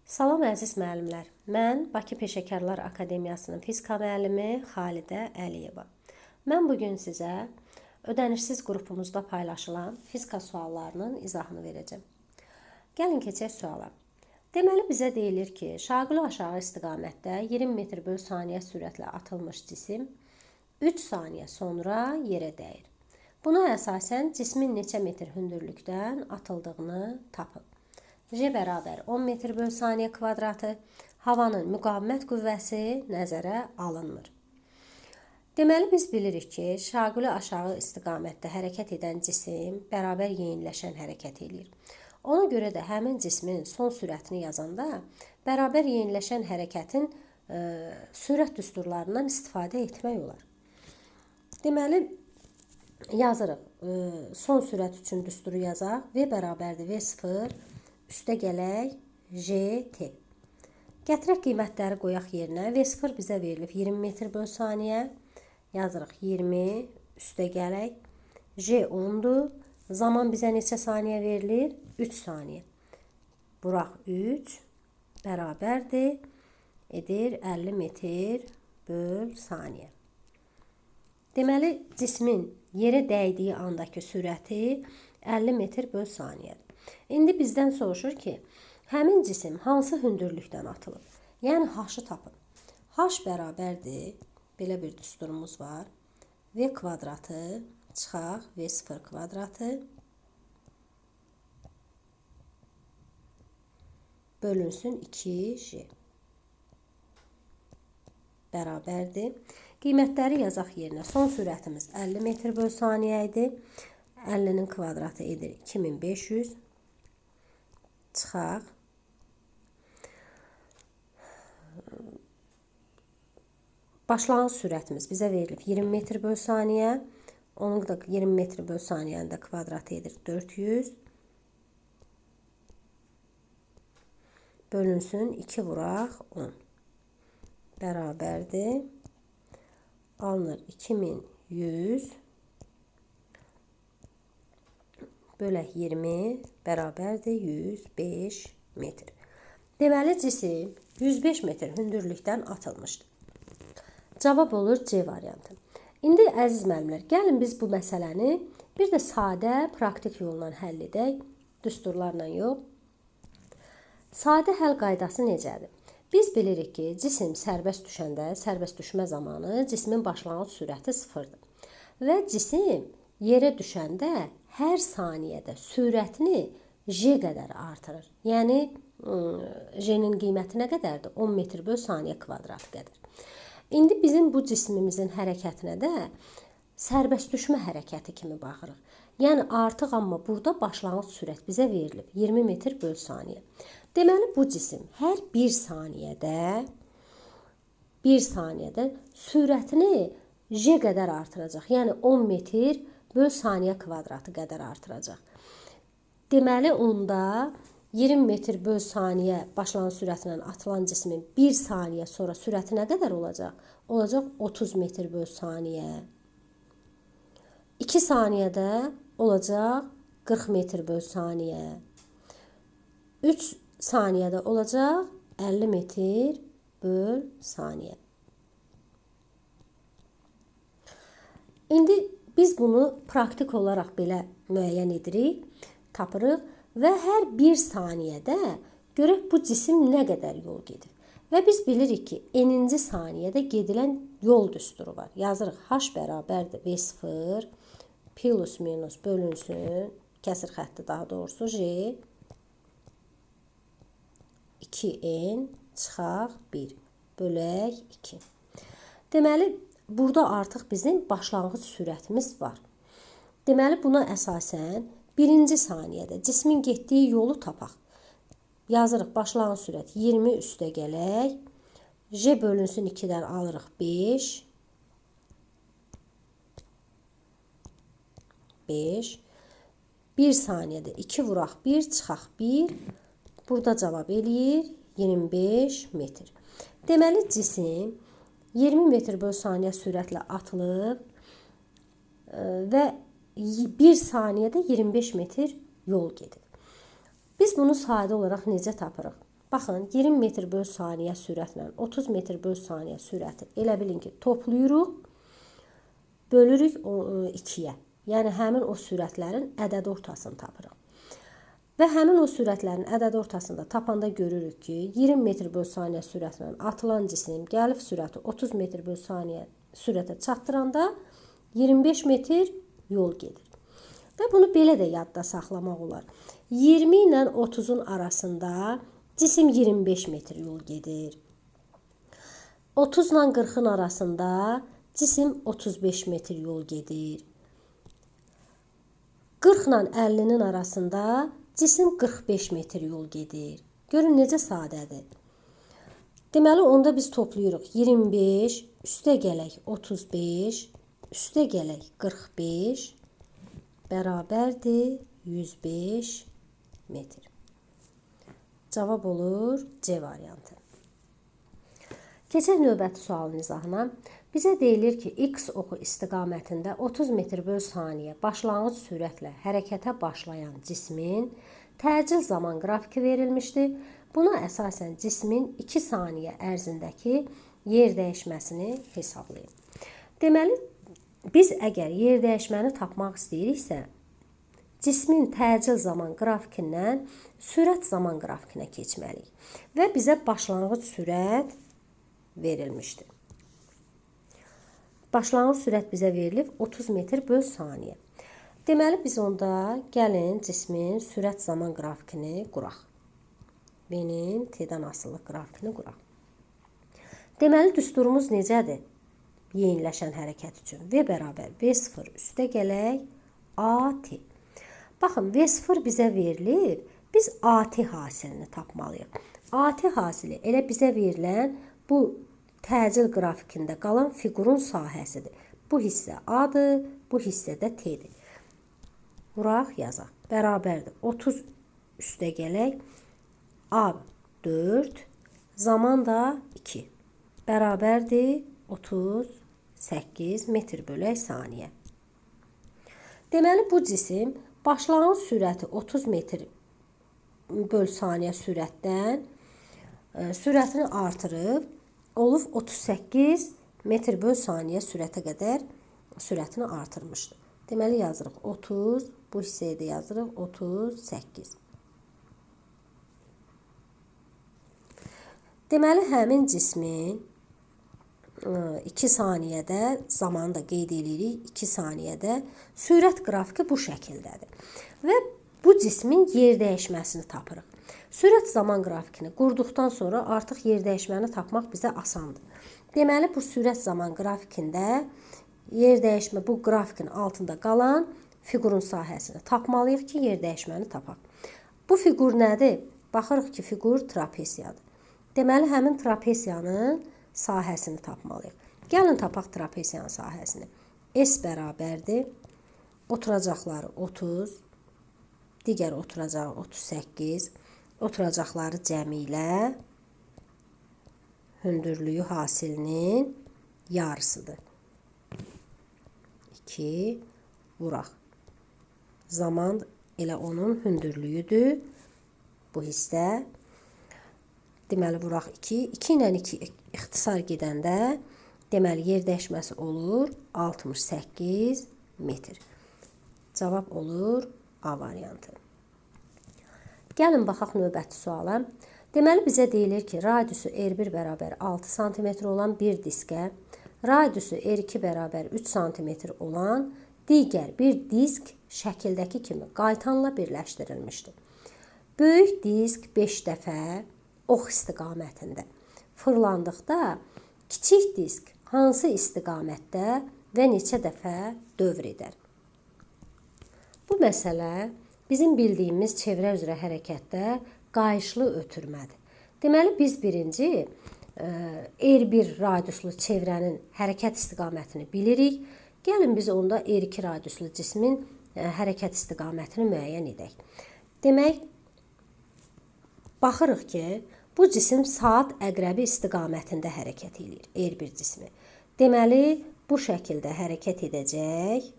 Salam əziz müəllimlər. Mən Bakı Peşəkarlar Akademiyasının fizika müəllimi Xalidə Əliyeva. Mən bugün sizə ödənişsiz qrupumuzda paylaşılan fizika suallarının izahını verəcəm. Gəlin keçək suala. Deməli bizə deyilir ki, şaquli aşağı istiqamətdə 20 metr böl saniyə sürətlə atılmış cisim 3 saniyə sonra yerə dəyir. Buna əsasən cismin neçə metr hündürlükdən atıldığını tapın. J bərabər 10 metr böl saniyə kvadratı, havanın müqavimət qüvvəsi nəzərə alınmır. Deməli biz bilirik ki, şaquli aşağı istiqamətdə hərəkət edən cisim bərabər yeyinləşən hərəkət edir. Ona görə də həmin cismin son sürətini yazanda bərabər yeyinləşən hərəkətin sürət düsturlarından istifadə etmək olar. Deməli yazırıq. Son sürət üçün düsturu yazaq. V bərabərdir V0 üstə gələk JT. Gətirək qiymətləri qoyaq yerinə. V0 bizə verilib 20 metr böl saniyə. Yazırıq 20 üstə gələk. J 10'dur. Zaman bizə neçə saniyə verilir? 3 saniyə. Buraq 3 bərabərdir. Edir 50 metr böl saniyə. Deməli cismin yerə dəydiyi andakı sürəti 50 metr böl saniyədir. İndi bizdən soruşur ki, həmin cisim hansı hündürlükdən atılıb? Yəni H-ı tapın. H bərabərdir. Belə bir düsturumuz var. V kvadratı çıxaq V0 kvadratı bölünsün 2J bərabərdir. Qiymətləri yazaq yerinə. Son sürətimiz 50 metr böl saniyə idi. 50'nin kvadratı edir 2500. Çıxaq. Başlanğıc sürətimiz bizə verilib 20 metr böl saniyə. Onun da 20 metr böl saniyənin də kvadratı edir 400. Bölünsün 2 vuraq 10. Bərabərdir. Alınır 2100. Bölək 20 bərabərdir 105 metr. Deməli cisim 105 metr hündürlükdən atılmışdır. Cavab olur C variantı. İndi əziz müəllimlər, gəlin biz bu məsələni bir də sadə praktik yolla həll edək, düsturlarla yox. Sadə həll qaydası necədir? Biz bilirik ki, cisim sərbəst düşəndə, sərbəst düşmə zamanı cismin başlanğıc sürəti 0-dır. Və cisim yerə düşəndə hər saniyədə sürətini J qədər artırır. Yəni J-nin qiyməti nə qədərdir? 10 metr böl saniyə kvadratı qədər. İndi bizim bu cismimizin hərəkətinə də sərbəst düşmə hərəkəti kimi baxırıq. Yəni artıq amma burada başlanğıc sürət bizə verilib 20 metr böl saniyə. Deməli bu cisim hər 1 saniyədə sürətini J qədər artıracaq. Yəni 10 metr böl saniyə kvadratı qədər artıracaq. Deməli onda 20 metr böl saniyə başlanğıc sürətindən atılan cismin 1 saniyə sonra sürəti nə qədər olacaq? Olacaq 30 metr böl saniyə. 2 saniyədə olacaq 40 metr böl saniyə. 3 saniyədə olacaq 50 metr böl saniyə. İndi biz bunu praktik olaraq belə müəyyən edirik, tapırıq və hər 1 saniyədə görək bu cisim nə qədər yol gedir. Və biz bilirik ki, n-ci saniyədə gedilən yol düsturu var. Yazırıq H bərabərdir V0 plus minus bölünsün, kəsir xətti daha doğrusu J 2n çıxaq 1 bölək 2. Deməli, burada artıq bizim başlanğıc sürətimiz var. Deməli, buna əsasən 1-ci saniyədə cismin getdiyi yolu tapaq. Yazırıq başlanğıc sürət 20 üstə gələk. J bölünsün 2-dən alırıq 5. 1 saniyədə 2 vuraq 1 çıxaq 1. Burada cavab eləyir 25 metr. Deməli, cisim 20 metr böl saniyə sürətlə atılıb və 1 saniyədə 25 metr yol gedir. Biz bunu sadə olaraq necə tapırıq? Baxın, 20 metr böl saniyə sürətlə 30 metr böl saniyə sürəti elə bilin ki, toplayırıq, bölürük 2-yə. Yəni həmin o sürətlərin ədəd ortasını tapırıq. Və həmin o sürətlərin ədəd ortasında tapanda görürük ki, 20 metr böl saniyə sürətlə atılan cisim gəlib sürəti 30 metr böl saniyə sürətə çatdıranda 25 metr yol gedir. Və bunu belə də yadda saxlamaq olar. 20 ilə 30-un arasında cisim 25 metr yol gedir. 30 ilə 40-ın arasında cisim 35 metr yol gedir. 40 ilə 50-nin arasında cisim 45 metr yol gedir. Görün necə sadədir. Deməli, onda biz toplayırıq. 25, üstə gələk 35, üstə gələk 45, bərabərdir 105 metr. Cavab olur C variantı. Keçək növbəti sualın izahına. Bizə deyilir ki, X oxu istiqamətində 30 metr böl saniyə başlanğıc sürətlə hərəkətə başlayan cismin təcil zaman qrafiki verilmişdir. Buna əsasən cismin 2 saniyə ərzindəki yer dəyişməsini hesablayın. Deməli, biz əgər yer dəyişməni tapmaq istəyiriksə, cismin təcil zaman qrafikindən sürət zaman grafikinə keçməliyik. Və bizə başlanğıc sürət verilmişdir. Başlanğıc sürət bizə verilib 30 metr böl saniyə. Deməli, biz onda gəlin cismin sürət zaman qrafikini quraq. V-nin T-dən asılı qrafikini quraq. Deməli, düsturumuz necədir? Yeniləşən hərəkət üçün V bərabər V0 üstə gələk AT. Baxın, V0 bizə verilib, biz AT hasilini tapmalıyıq. AT hasili elə bizə verilən bu təcil qrafikində qalan fiqurun sahəsidir. Bu hissə A-dır, bu hissə də T-dir. Vuraq, yazaq. Bərabərdir. 30 üstə gələk. A 4, zaman da 2. Bərabərdir 38 metr bölək saniyə. Deməli, bu cisim başlanğıc sürəti 30 metr böl saniyə sürətdən sürətini artırıb, olub 38 metr böl saniyə sürətə qədər sürətini artırmışdır. Deməli, yazırıq 30, bu hissəyə də yazırıq 38. Deməli, həmin cismin 2 saniyədə, zamanı da qeyd edirik, 2 saniyədə sürət qrafiki bu şəkildədir. Və bu cismin yer dəyişməsini tapırıq. Sürət zaman qrafikini qurduqdan sonra artıq yer dəyişməni tapmaq bizə asandır. Deməli, bu sürət zaman qrafikində yer dəyişmə, bu qrafikin altında qalan fiqurun sahəsini tapmalıyıq ki, yer dəyişməni tapaq. Bu fiqur nədir? Baxırıq ki, fiqur trapesiyadır. Deməli, həmin trapesiyanın sahəsini tapmalıyıq. Gəlin tapaq trapesiyanın sahəsini. S bərabərdir. Oturacaqları 30, digər oturacağı 38, oturacaqları cəmi ilə hündürlüyü hasilinin yarısıdır. 2 vuraq. Zaman elə onun hündürlüyüdür. Bu hissə. Deməli, vuraq 2. 2 ilə 2 ixtisar gedəndə deməli, yer dəyişməsi olur 68 metr. Cavab olur A variantı. Gəlin, baxaq növbəti suala. Deməli, bizə deyilir ki, radiusu R1 bərabər 6 cm olan bir diskə, radiusu R2 bərabər 3 cm olan digər bir disk şəkildəki kimi qaytanla birləşdirilmişdir. Böyük disk 5 dəfə ox istiqamətində fırlandıqda, kiçik disk hansı istiqamətdə və neçə dəfə dövr edər? Bu məsələ bizim bildiyimiz çevrə üzrə hərəkətdə qayışlı ötürmədir. Deməli, biz birinci R1 radiuslu çevrənin hərəkət istiqamətini bilirik. Gəlin, biz onda R2 radiuslu cismin hərəkət istiqamətini müəyyən edək. Demək, baxırıq ki, bu cisim saat əqrəbi istiqamətində hərəkət edir, R1 cismi. Deməli, bu şəkildə hərəkət edəcək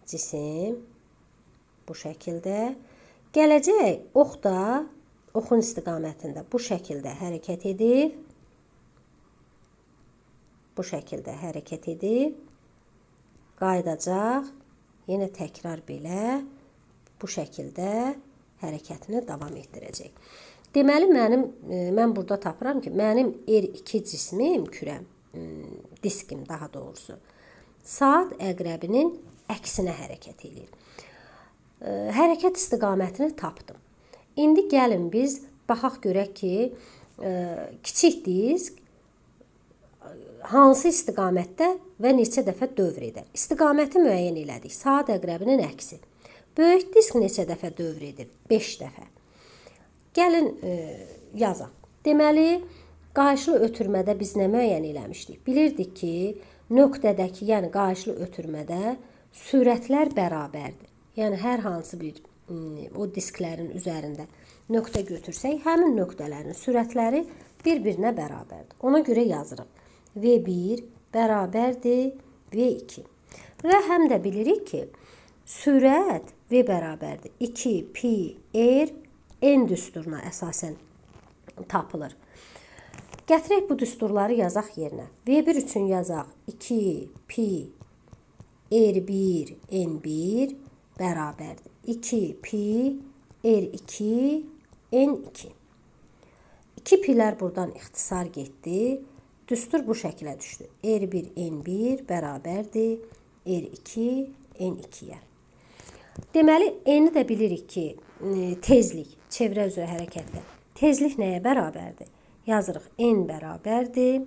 cisim, bu şəkildə gələcək, ox da oxun istiqamətində bu şəkildə hərəkət edib, qayıdacaq, yenə təkrar belə bu şəkildə hərəkətini davam etdirəcək. Deməli, mən burada tapıram ki, mənim R2 cismim, kürəm, diskim daha doğrusu, saat əqrəbinin əksinə hərəkət edir. Hərəkət istiqamətini tapdım. İndi gəlin biz baxaq görək ki, kiçik disk hansı istiqamətdə və neçə dəfə dövr edər. İstiqaməti müəyyən elədik. Saat əqrəbinin əksi. Böyük disk neçə dəfə dövr edir? 5 dəfə. Gəlin yazaq. Deməli, qayışlı ötürmədə biz nə müəyyən eləmişdik? Bilirdik ki, nöqtədəki, yəni qayışlı ötürmədə sürətlər bərabərdir. Yəni, hər hansı bir o disklərin üzərində nöqtə götürsək, həmin nöqtələrin sürətləri bir-birinə bərabərdir. Ona görə yazırıq. V1 bərabərdir V2. Və həm də bilirik ki, sürət V bərabərdir 2 pi r n düsturuna əsasən tapılır. Gətirək bu düsturları yazaq yerinə. V1 üçün yazaq 2 pi r1 n1 bərabərdir 2 pi r2 n2. 2 pilər buradan ixtisar getdi. Düstur bu şəkilə düşdü. R1 n1 bərabərdir R2 n2-yə. Deməli, n-i də bilirik ki, tezlik, çevrə üzrə hərəkətdə. Tezlik nəyə bərabərdir? Yazırıq, n bərabərdir.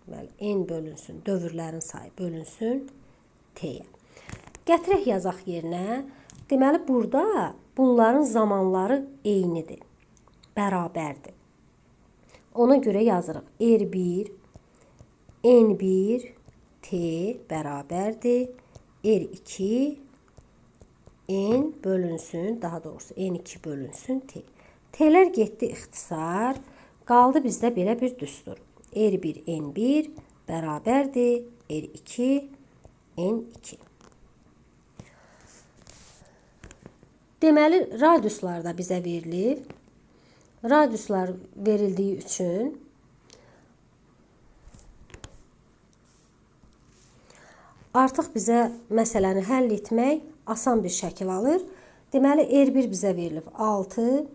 N bölünsün, dövrlərin sayı bölünsün t-yə. Gətirək yazaq yerinə. Deməli, burada bunların zamanları eynidir, bərabərdir. Ona görə yazırıq. R1, N1, T bərabərdir. R2, N bölünsün, daha doğrusu N2 bölünsün T. T'lər getdi ixtisar. Qaldı bizdə belə bir düstur. R1, N1 bərabərdir. R2, N2. Deməli, radiuslar da bizə verilib. Radiuslar verildiyi üçün artıq bizə məsələni həll etmək asan bir şəkil alır. Deməli, R1 bizə verilib 6.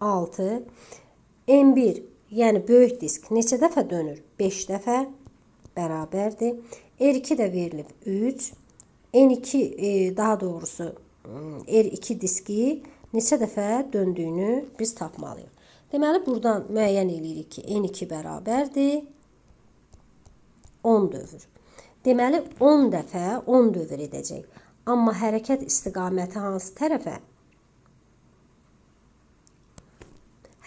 6. N1, yəni böyük disk neçə dəfə dönür? 5 dəfə bərabərdir. R2 də verilib 3. N2, daha doğrusu R2 diski neçə dəfə döndüyünü biz tapmalıyıq. Deməli, buradan müəyyən edirik ki, N2 bərabərdir 10 dövr. Deməli, 10 dəfə 10 dövr edəcək. Amma hərəkət istiqaməti hansı tərəfə?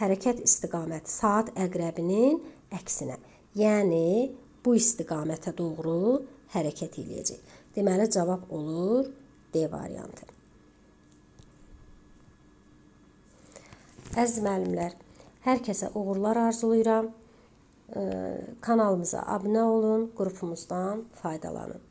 Hərəkət istiqaməti saat əqrəbinin əksinə. Yəni, bu istiqamətə doğru hərəkət edəcək. Deməli, cavab olur D variantı. Əziz müəllimlər, hər kəsə uğurlar arzulayıram. Kanalımıza abunə olun, qrupumuzdan faydalanın.